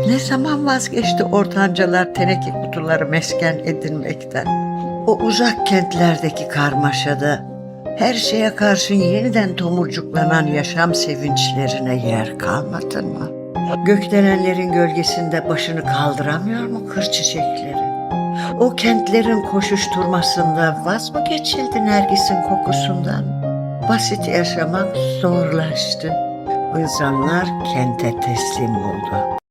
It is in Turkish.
Ne zaman vazgeçti ortancalar teneke kutuları mesken edinmekten? O uzak kentlerdeki karmaşada her şeye karşın yeniden tomurcuklanan yaşam sevinçlerine yer kalmadı mı? Gökdelenlerin gölgesinde başını kaldıramıyor mu kır çiçekleri? O kentlerin koşuşturmasında vaz mı geçildi Nergis'in kokusundan? Basit yaşamak zorlaştı. İnsanlar kente teslim oldu.